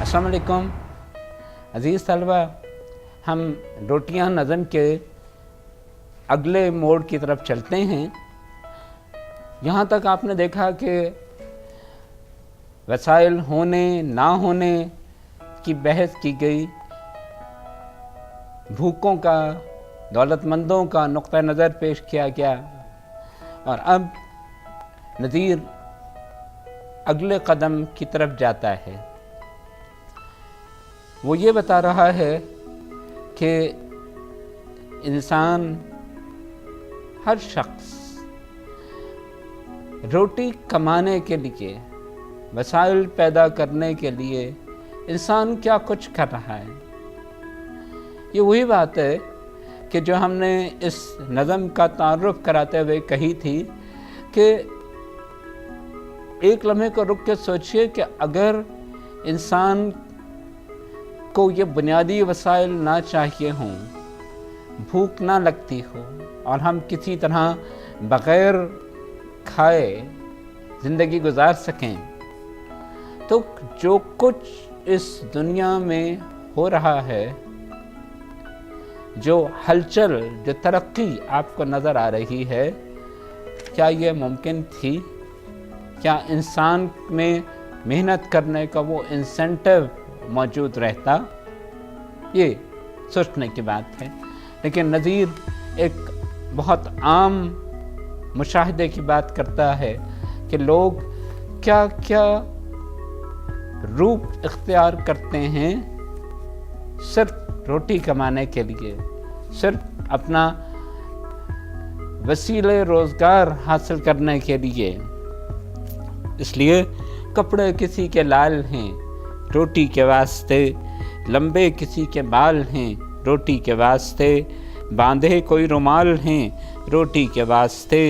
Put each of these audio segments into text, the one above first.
अस्सलाम वालेकुम अज़ीज़ तलबा, हम रोटियां नज़म के अगले मोड़ की तरफ चलते हैं। यहाँ तक आपने देखा कि वसाइल होने ना होने की बहस की गई, भूखों का, दौलतमंदों का नुक्ता नज़र पेश किया गया, और अब नज़ीर अगले कदम की तरफ जाता है। वो ये बता रहा है कि इंसान, हर शख्स रोटी कमाने के लिए, वसाइल पैदा करने के लिए इंसान क्या कुछ कर रहा है। ये वही बात है कि जो हमने इस नज़म का तारुफ कराते हुए कही थी कि एक लम्हे को रुक के सोचिए कि अगर इंसान को ये बुनियादी वसाइल ना चाहिए हों, भूख ना लगती हो और हम किसी तरह बग़ैर खाए ज़िंदगी गुजार सकें, तो जो कुछ इस दुनिया में हो रहा है, जो हलचल, जो तरक्की आपको नज़र आ रही है, क्या ये मुमकिन थी? क्या इंसान में मेहनत करने का वो इंसेंटिव मौजूद रहता? ये सोचने की बात है। लेकिन नज़ीर एक बहुत आम मुशाहिदे की बात करता है कि लोग क्या क्या रूप इख्तियार करते हैं सिर्फ रोटी कमाने के लिए, सिर्फ अपना वसीले रोज़गार हासिल करने के लिए। इसलिए कपड़े किसी के लाल हैं रोटी के वास्ते, लंबे किसी के बाल हैं रोटी के वास्ते, बांधे कोई रुमाल हैं रोटी के वास्ते,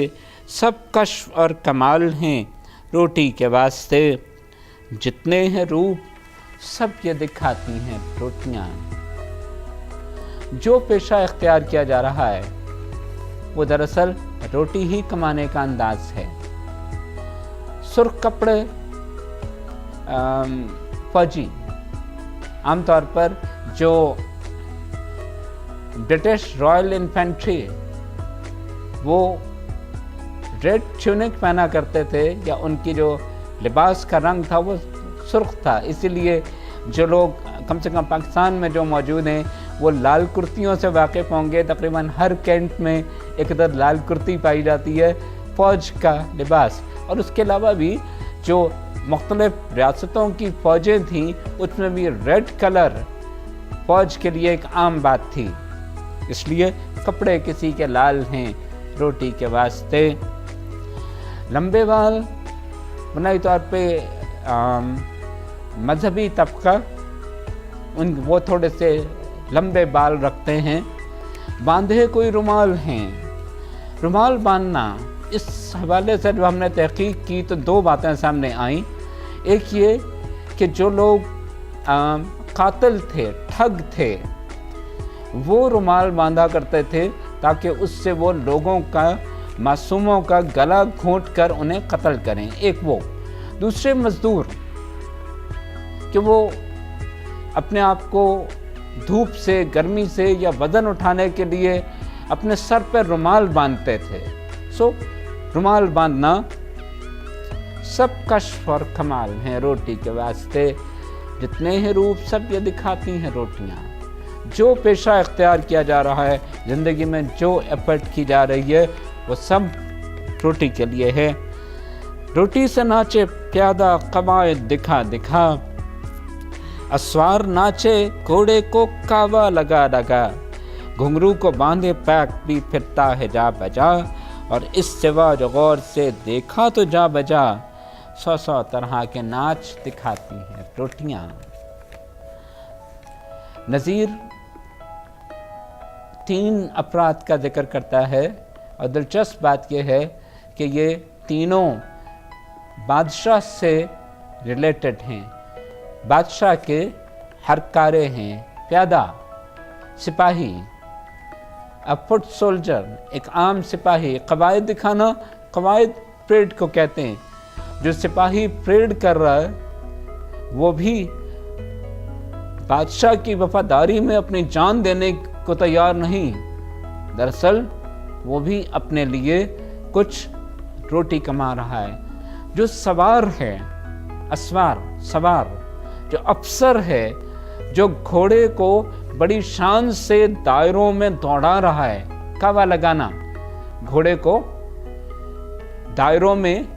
सब कश्फ और कमाल हैं रोटी के वास्ते, जितने हैं रूप सब ये दिखाती हैं रोटियां। जो पेशा इख्तियार किया जा रहा है वो दरअसल रोटी ही कमाने का अंदाज है। सुर्ख कपड़े फौजी, आमतौर पर जो ब्रिटिश रॉयल इन्फेंट्री, वो रेड ट्यूनिक पहना करते थे, या उनकी जो लिबास का रंग था वो सुर्ख था। इसीलिए जो लोग कम से कम पाकिस्तान में जो मौजूद हैं वो लाल कुर्तियों से वाकिफ़ होंगे। तकरीबन हर कैंट में एक इधर लाल कुर्ती पाई जाती है, फ़ौज का लिबास। और उसके अलावा भी जो मुख्तलिफ रियासतों की फ़ौजें थीं, उसमें भी रेड कलर फ़ौज के लिए एक आम बात थी। इसलिए कपड़े किसी के लाल हैं रोटी के वास्ते। लंबे बाल, बुनियादी तौर पे मजहबी तबका वो थोड़े से लंबे बाल रखते हैं। बांधे कोई रुमाल हैं, रुमाल बांधना, इस हवाले से जब हमने तहकीक की तो दो बातें सामने आईं। एक ये कि जो लोग कातिल थे, ठग थे, वो रुमाल बांधा करते थे ताकि उससे वो लोगों का, मासूमों का गला घोंट कर उन्हें कत्ल करें। एक वो। दूसरे मजदूर कि वो अपने आप को धूप से, गर्मी से या वज़न उठाने के लिए अपने सर पर रुमाल बांधते थे। सो रुमाल बांधना सब कश्फ और कमाल हैं रोटी के वास्ते, जितने हैं रूप सब ये दिखाती हैं रोटियां। जो पेशा इख्तियार किया जा रहा है ज़िंदगी में, जो एफर्ट की जा रही है, वो सब रोटी के लिए है। रोटी से नाचे प्यादा कवायद दिखा दिखा, अस्वार नाचे घोड़े को कावा लगा लगा, घुंघरू को बांधे पैक भी फिरता है जा बजा, और इस सिवा जो गौर से देखा तो जा बजा, सौ सौ तरह के नाच दिखाती हैं रोटियां। नज़ीर 3 अफराद का जिक्र करता है, और दिलचस्प बात यह है कि ये तीनों बादशाह से रिलेटेड हैं, बादशाह के हरकारे हैं। प्यादा, सिपाही, अ फुट सोल्जर, एक आम सिपाही। कवायद दिखाना, कवायद परेड को कहते हैं। जो सिपाही परेड कर रहा है वो भी बादशाह की वफादारी में अपनी जान देने को तैयार नहीं, दरअसल वो भी अपने लिए कुछ रोटी कमा रहा है। जो सवार है, सवार जो अफसर है, जो घोड़े को बड़ी शान से दायरों में दौड़ा रहा है, कावा लगाना, घोड़े को दायरों में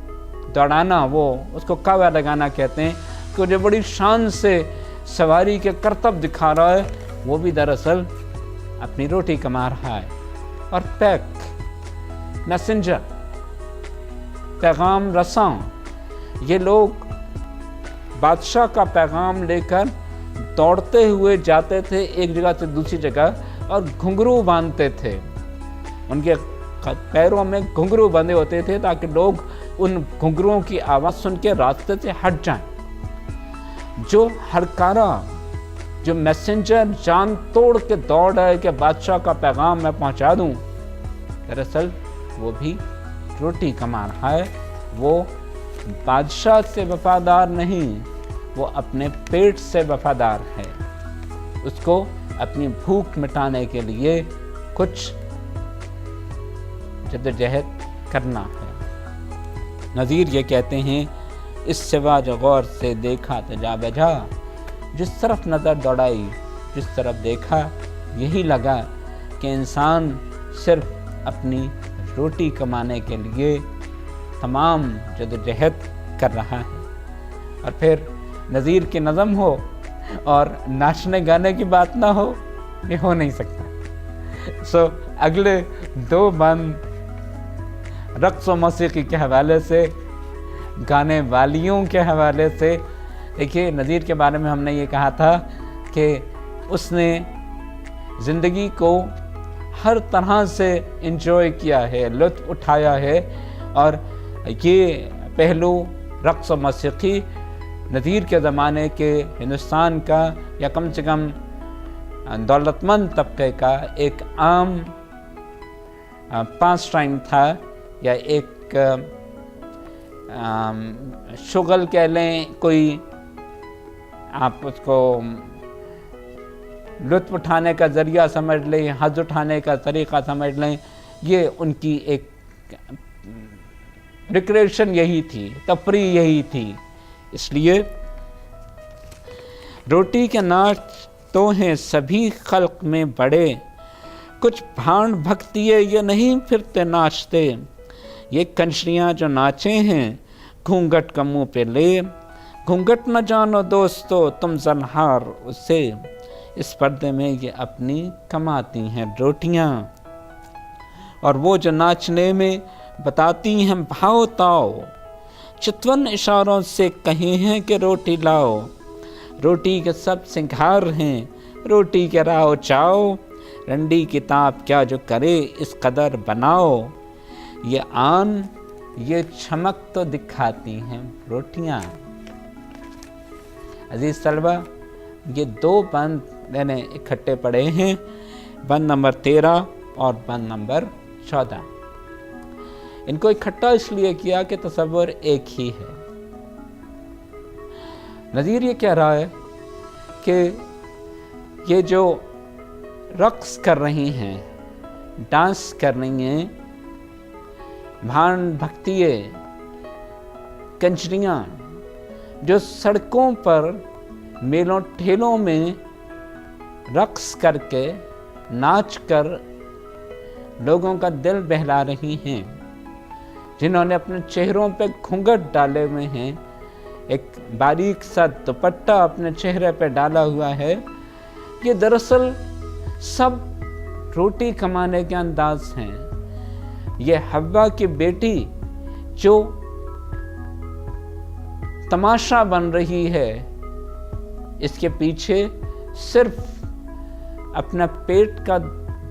दौड़ाना, वो उसको कावा लगाना कहते हैं, कि जो बड़ी शान से सवारी के करतब दिखा रहा है, वो भी दरअसल अपनी रोटी कमा रहा है। और पैक मैसेंजर, पैगाम रसां, ये लोग बादशाह का पैगाम लेकर दौड़ते हुए जाते थे एक जगह से दूसरी जगह, और घुंघरू बांधते थे, उनके पैरों में घुंघरू बंधे होते थे ताकि लोग उन घुंघरुओं की आवाज़ सुन के रास्ते से हट जाएं। जो हड़कारा, जो मैसेंजर जान तोड़ के दौड़ रहा है कि बादशाह का पैगाम मैं पहुंचा दूं, दरअसल वो भी रोटी कमा रहा है। वो बादशाह से वफादार नहीं, वो अपने पेट से वफादार है। उसको अपनी भूख मिटाने के लिए कुछ जद्दोजहद करना है। नज़ीर ये कहते हैं, इस सिवा जो गौर से देखा तो जा बजा, जिस तरफ नज़र दौड़ाई, जिस तरफ देखा, यही लगा कि इंसान सिर्फ अपनी रोटी कमाने के लिए तमाम जद्दोजहद कर रहा है। और फिर नज़ीर की नज़म हो और नाचने गाने की बात ना हो, ये हो नहीं सकता। अगले दो बंद रक़्स व मौसीकी के हवाले से, गाने वालियों के हवाले से। देखिए, नज़ीर के बारे में हमने ये कहा था कि उसने ज़िंदगी को हर तरह से एंजॉय किया है, लुत्फ़ उठाया है, और ये पहलू रक़्स व मौसीकी नज़ीर के ज़माने के हिंदुस्तान का, या कम से कम दौलतमंद तबके का एक आम पास टाइम था, या एक शुगल कह लें, कोई आप उसको लुत्फ़ उठाने का ज़रिया समझ लें, हज़ उठाने का तरीक़ा समझ लें। ये उनकी एक रिक्रिएशन यही थी, तफरीह यही थी। इसलिए रोटी के नाच तो हैं सभी खल्क में बड़े, कुछ भांड भक्तिये ये नहीं फिरते नाचते, ये कंजरियाँ जो नाचे हैं घूंघट का मुँह पे ले, घूंघट न जानो दोस्तों तुम ज़नहार उससे, इस पर्दे में ये अपनी कमाती हैं रोटियाँ, और वो जो नाचने में बताती हैं भाव ताओ, चितवन इशारों से कहे हैं कि रोटी लाओ, रोटी के सब सिंगार हैं, रोटी के राव चाओ, रंडी किताब क्या जो करे इस कदर बनाओ, ये आन ये चमक तो दिखाती हैं रोटियां। अजीज तलबा, ये दो बंद मैंने इकट्ठे पढ़े हैं, बंद नंबर 13 और बंद नंबर 14। इनको इकट्ठा इसलिए किया कि तसव्वुर एक ही है। नज़ीर ये कह रहा है कि ये जो रक़्स कर रही हैं, डांस कर रही हैं, भांड भक्तिये कंजरियाँ जो सड़कों पर मेलों ठेलों में रक़्स करके नाच कर लोगों का दिल बहला रही हैं, जिन्होंने अपने चेहरों पे घूंघट डाले हुए हैं, एक बारीक सा दुपट्टा अपने चेहरे पे डाला हुआ है, ये दरअसल सब रोटी कमाने के अंदाज हैं। ये हव्वा की बेटी जो तमाशा बन रही है, इसके पीछे सिर्फ अपना पेट का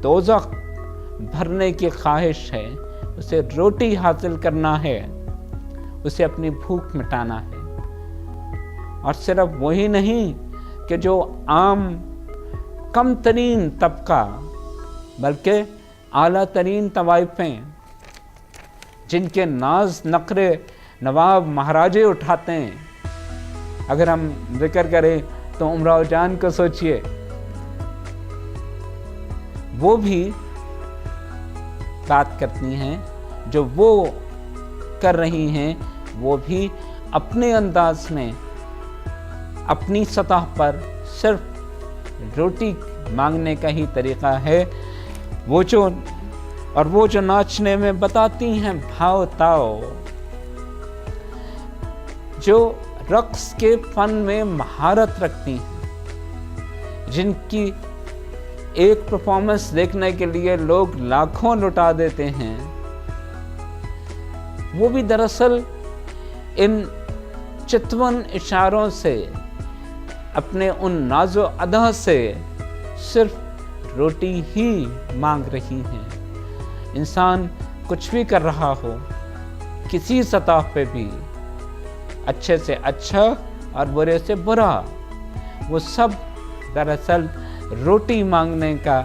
दोज़ख भरने की ख्वाहिश है, उसे रोटी हासिल करना है, उसे अपनी भूख मिटाना है। और सिर्फ वही नहीं कि जो आम कम तरीन तबका, बल्कि आला तरीन तवाइफें जिनके नाज नखरे नवाब महाराजे उठाते हैं। अगर हम जिक्र करें तो उमराव जान को सोचिए, वो भी बात करती हैं, जो वो कर रही हैं वो भी अपने अंदाज में अपनी सतह पर सिर्फ रोटी मांगने का ही तरीका है। वो जो नाचने में बताती हैं भाव ताव, जो रक्स के फन में महारत रखती हैं, जिनकी एक परफॉर्मेंस देखने के लिए लोग लाखों लुटा देते हैं, वो भी दरअसल इन चितवन इशारों से, अपने उन नाज़ो अदा से सिर्फ रोटी ही मांग रही हैं। इंसान कुछ भी कर रहा हो, किसी सतह पे भी, अच्छे से अच्छा और बुरे से बुरा, वो सब दरअसल रोटी मांगने का,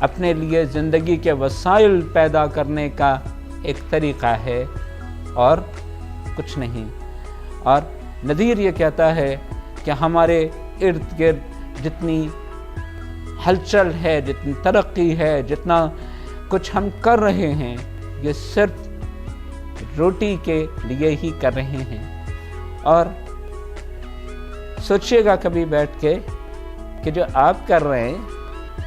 अपने लिए ज़िंदगी के वसाइल पैदा करने का एक तरीका है और कुछ नहीं। और नज़ीर ये कहता है कि हमारे इर्द गिर्द जितनी हलचल है, जितनी तरक्की है, जितना कुछ हम कर रहे हैं, ये सिर्फ रोटी के लिए ही कर रहे हैं। और सोचिएगा कभी बैठ के कि जो आप कर रहे हैं,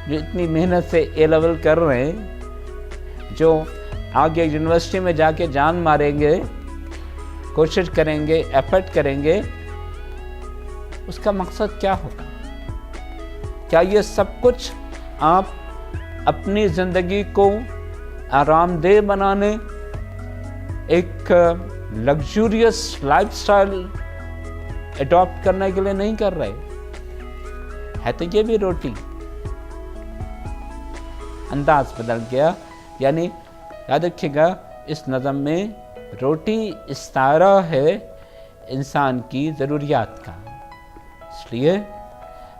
जो इतनी मेहनत से ए लेवल कर रहे हैं, जो आगे यूनिवर्सिटी में जाके जान मारेंगे, कोशिश करेंगे, एफर्ट करेंगे, उसका मकसद क्या होगा? क्या ये सब कुछ आप अपनी ज़िंदगी को आरामदेह बनाने, एक लग्जूरियस लाइफस्टाइल एडॉप्ट करने के लिए नहीं कर रहे? है तो ये भी रोटी। अंदाज बदल गया। यानी याद रखिएगा, इस नज़म में रोटी इस्तारा है इंसान की ज़रूरियात का। इसलिए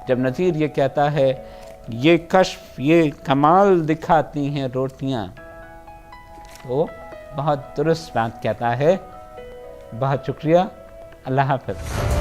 जब नज़ीर ये कहता है ये कश्फ, ये कमाल दिखाती हैं रोटियां, तो बहुत दुरुस्त बात कहता है। बहुत शुक्रिया। अल्लाह हाफ़िज़।